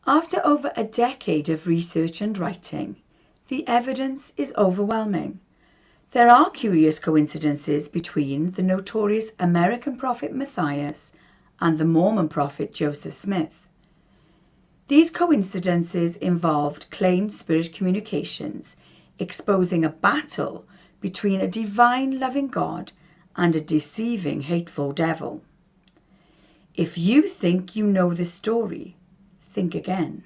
After over a decade of research and writing, the evidence is overwhelming. There are curious coincidences between the notorious American prophet Matthias and the Mormon prophet Joseph Smith. These coincidences involved claimed spirit communications, exposing a battle between a divine loving God and a deceiving hateful devil. If you think you know this story, think again.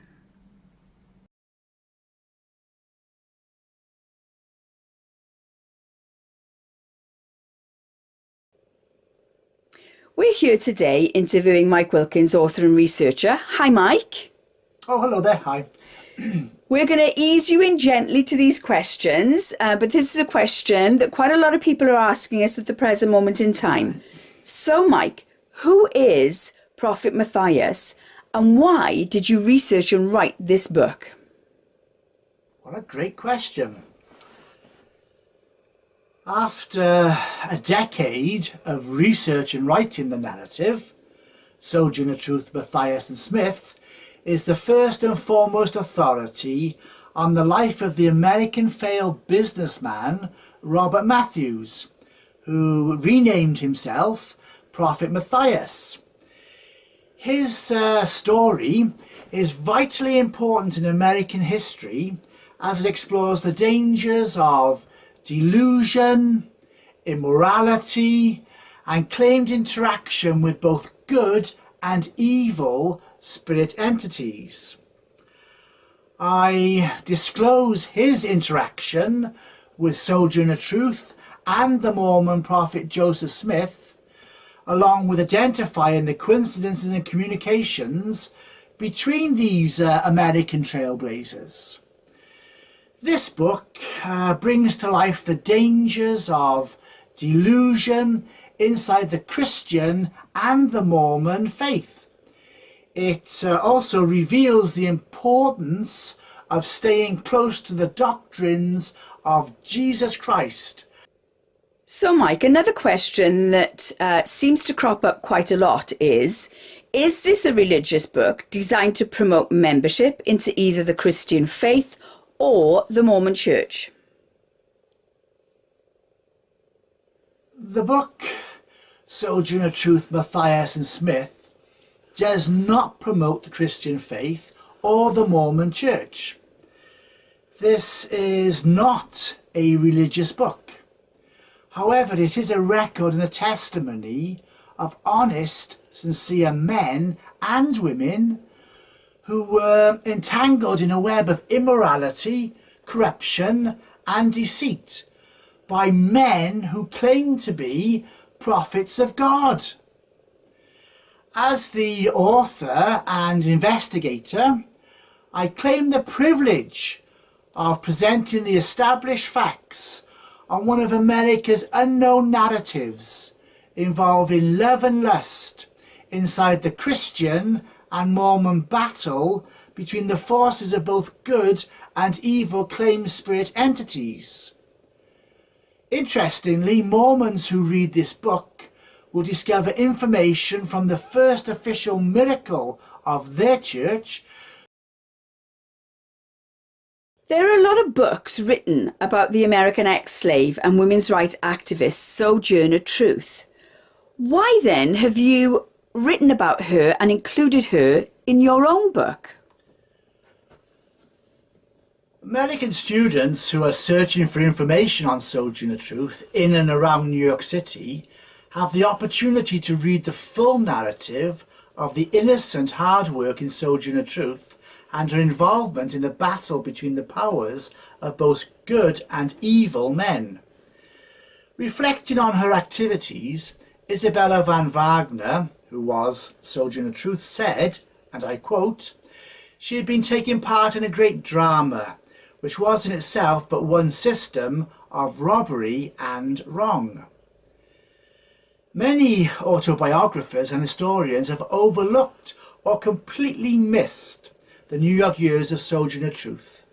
We're here today interviewing Mike Wilkins, author and researcher. Hi, Mike. Oh, hello there. Hi. We're going to ease you in gently to these questions, but this is a question that quite a lot of people are asking us at the present moment in time. So, Mike, who is Prophet Mathias, and why did you research and write this book? What a great question. After a decade of research and writing the narrative, Sojourner Truth, Matthias and Smith is the first and foremost authority on the life of the American failed businessman Prophet Mathias, who renamed himself Prophet Mathias. His story is vitally important in American history as it explores the dangers of delusion, immorality, and claimed interaction with both good and evil spirit entities. I disclose his interaction with Sojourner Truth and the Mormon prophet Joseph Smith, along with identifying the coincidences and communications between these American trailblazers. This book brings to life the dangers of delusion inside the Christian and the Mormon faith. It also reveals the importance of staying close to the doctrines of Jesus Christ. So, Mike, another question that seems to crop up quite a lot is this a religious book designed to promote membership into either the Christian faith or the Mormon Church? The book Sojourner Truth, Matthias and Smith does not promote the Christian faith or the Mormon Church. This is not a religious book. However, it is a record and a testimony of honest, sincere men and women who were entangled in a web of immorality, corruption, and deceit by men who claimed to be prophets of God. As the author and investigator, I claim the privilege of presenting the established facts on one of America's unknown narratives involving love and lust inside the Christian and Mormon battle between the forces of both good and evil claimed spirit entities. Interestingly, Mormons who read this book will discover information from the first official miracle of their church. There are a lot of books written about the American ex-slave and women's rights activist Sojourner Truth. Why then have you written about her and included her in your own book? American students who are searching for information on Sojourner Truth in and around New York City have the opportunity to read the full narrative of the innocent hard work in Sojourner Truth and her involvement in the battle between the powers of both good and evil men. Reflecting on her activities, Isabella van Wagner, who was Sojourner Truth, said, and I quote, "She had been taking part in a great drama, which was in itself but one system of robbery and wrong." Many autobiographers and historians have overlooked or completely missed the New York years of Sojourner Truth.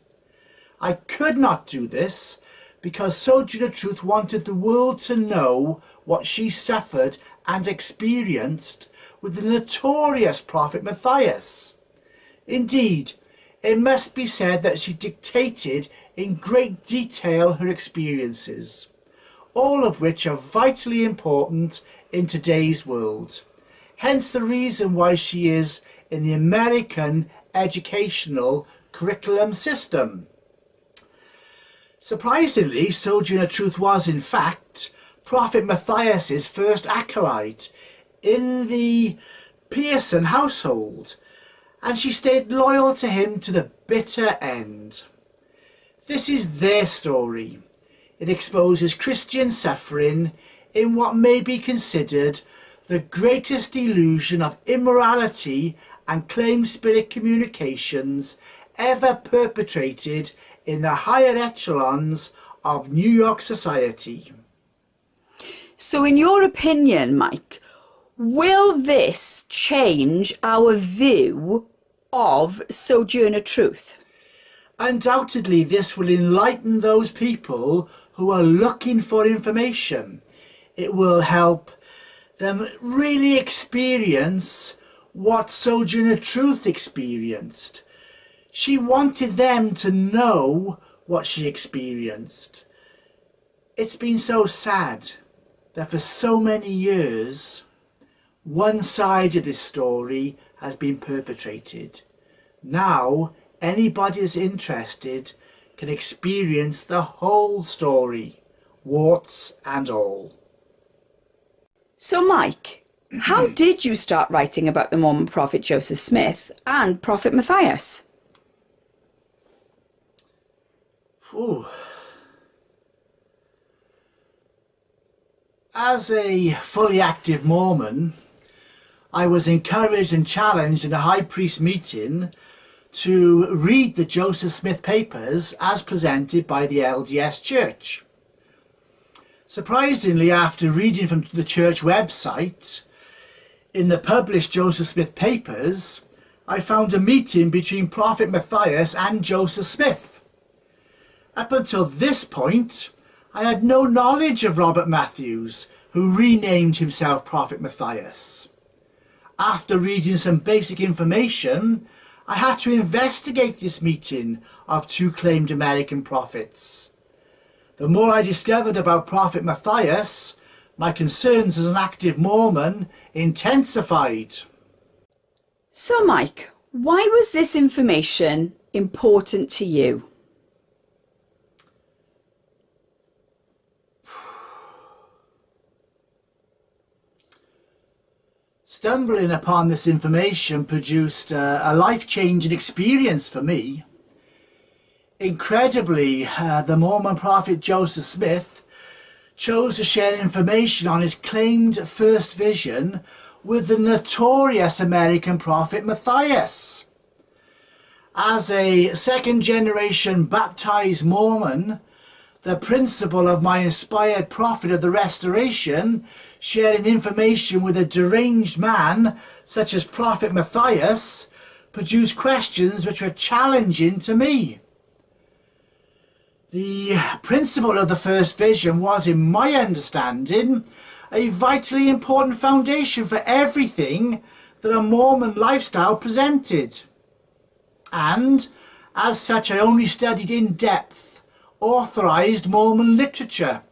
I could not do this because Sojourner Truth wanted the world to know what she suffered and experienced with the notorious Prophet Mathias. Indeed, it must be said that she dictated in great detail her experiences, all of which are vitally important in today's world. Hence the reason why she is in the American educational curriculum system. Surprisingly, Sojourner Truth was in fact Prophet Mathias' first acolyte in the Pearson household, and she stayed loyal to him to the bitter end. This is their story. It exposes Christian suffering in what may be considered the greatest illusion of immorality and claim spirit communications ever perpetrated in the higher echelons of New York society. So in your opinion, Mike, will this change our view of Sojourner Truth? Undoubtedly, this will enlighten those people who are looking for information. It will help them really experience what Sojourner Truth experienced. She wanted them to know what she experienced. It's been so sad that for so many years, one side of this story has been perpetrated. Now, anybody that's interested can experience the whole story, warts and all. So, Mike, how did you start writing about the Mormon prophet Joseph Smith and Prophet Mathias? As a fully active Mormon, I was encouraged and challenged in a high priest meeting to read the Joseph Smith papers as presented by the LDS Church. Surprisingly, after reading from the church website, in the published Joseph Smith papers, I found a meeting between Prophet Mathias and Joseph Smith. Up until this point, I had no knowledge of Robert Matthews, who renamed himself Prophet Mathias. After reading some basic information, I had to investigate this meeting of two claimed American prophets. The more I discovered about Prophet Mathias, my concerns as an active Mormon intensified. So, Mike, why was this information important to you? Stumbling upon this information produced a life-changing experience for me. Incredibly, the Mormon prophet Joseph Smith chose to share information on his claimed first vision with the notorious American prophet Matthias. As a second-generation baptized Mormon, the principle of my inspired prophet of the Restoration, sharing information with a deranged man such as Prophet Mathias, produced questions which were challenging to me. The principle of the first vision was, in my understanding, a vitally important foundation for everything that a Mormon lifestyle presented. And, as such, I only studied in depth authorized Mormon literature.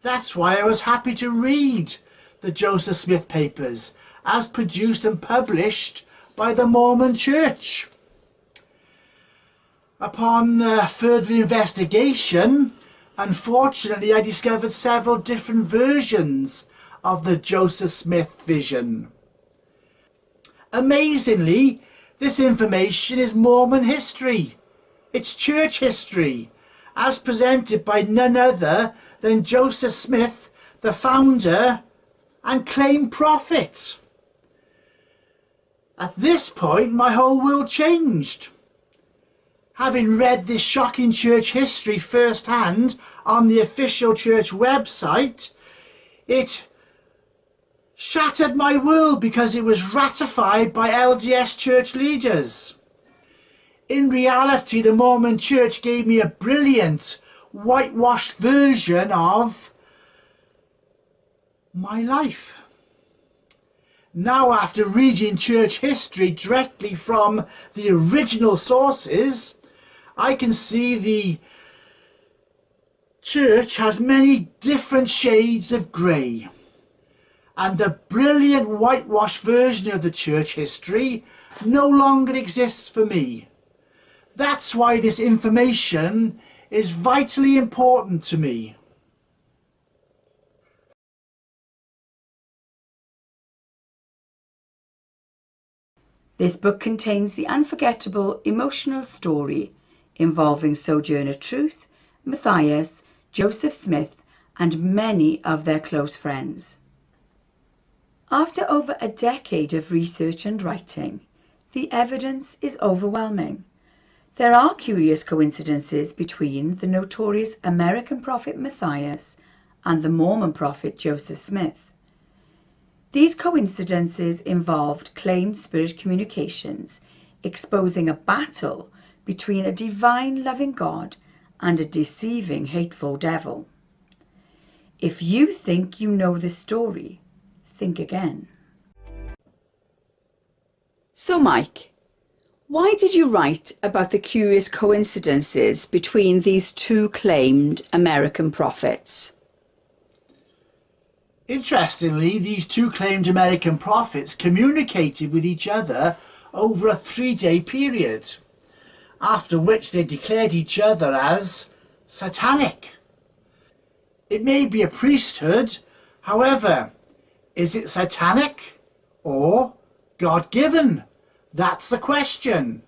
That's why I was happy to read the Joseph Smith papers as produced and published by the Mormon Church. Upon further investigation, unfortunately, I discovered several different versions of the Joseph Smith vision. Amazingly, this information is Mormon history. It's church history, as presented by none other than Joseph Smith, the founder and claimed prophet. At this point, my whole world changed. Having read this shocking church history firsthand on the official church website, it shattered my world because it was ratified by LDS church leaders. In reality, the Mormon Church gave me a brilliant, whitewashed version of my life. Now, after reading church history directly from the original sources, I can see the church has many different shades of grey, and the brilliant whitewashed version of the church history no longer exists for me. That's why this information is vitally important to me. This book contains the unforgettable emotional story involving Sojourner Truth, Matthias, Joseph Smith, and many of their close friends. After over a decade of research and writing, the evidence is overwhelming. There are curious coincidences between the notorious American prophet Matthias and the Mormon prophet Joseph Smith. These coincidences involved claimed spirit communications, exposing a battle between a divine loving God and a deceiving hateful devil. If you think you know the story, think again. So, Mike, why did you write about the curious coincidences between these two claimed American prophets? Interestingly, these two claimed American prophets communicated with each other over a 3-day period, after which they declared each other as satanic. It may be a priesthood, however, is it satanic or God-given? That's the question.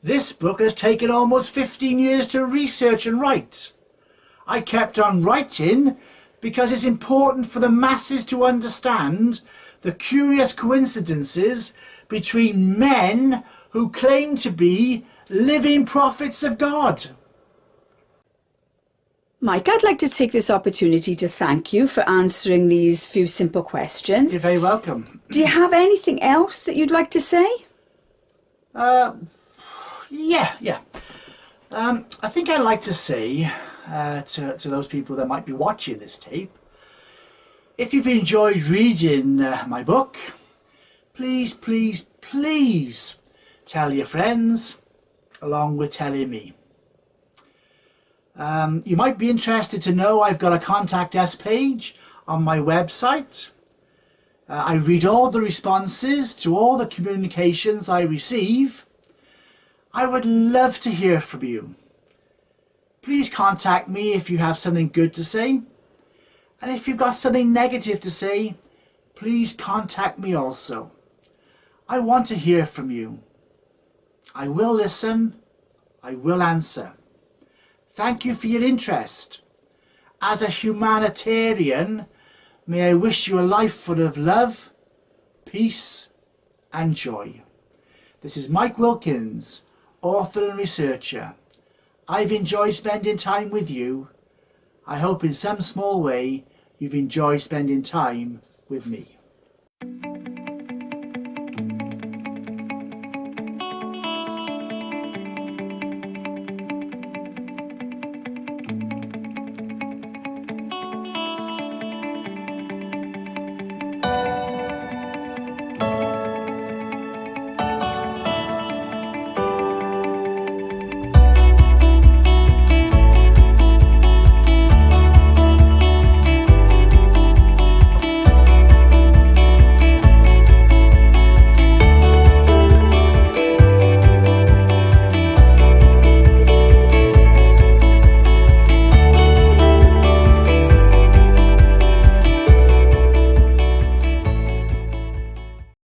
This book has taken almost 15 years to research and write. I kept on writing because it's important for the masses to understand the curious coincidences between men who claim to be living prophets of God. Mike, I'd like to take this opportunity to thank you for answering these few simple questions. You're very welcome. Do you have anything else that you'd like to say? Yeah. I think I'd like to say to those people that might be watching this tape, if you've enjoyed reading my book, please tell your friends along with telling me. You might be interested to know I've got a contact us page on my website. I read all the responses to all the communications I receive. I would love to hear from you. Please contact me if you have something good to say. And if you've got something negative to say, please contact me also. I want to hear from you. I will listen. I will answer. Thank you for your interest. As a humanitarian, may I wish you a life full of love, peace and joy. This is Mike Wilkins, author and researcher. I've enjoyed spending time with you. I hope in some small way you've enjoyed spending time with me.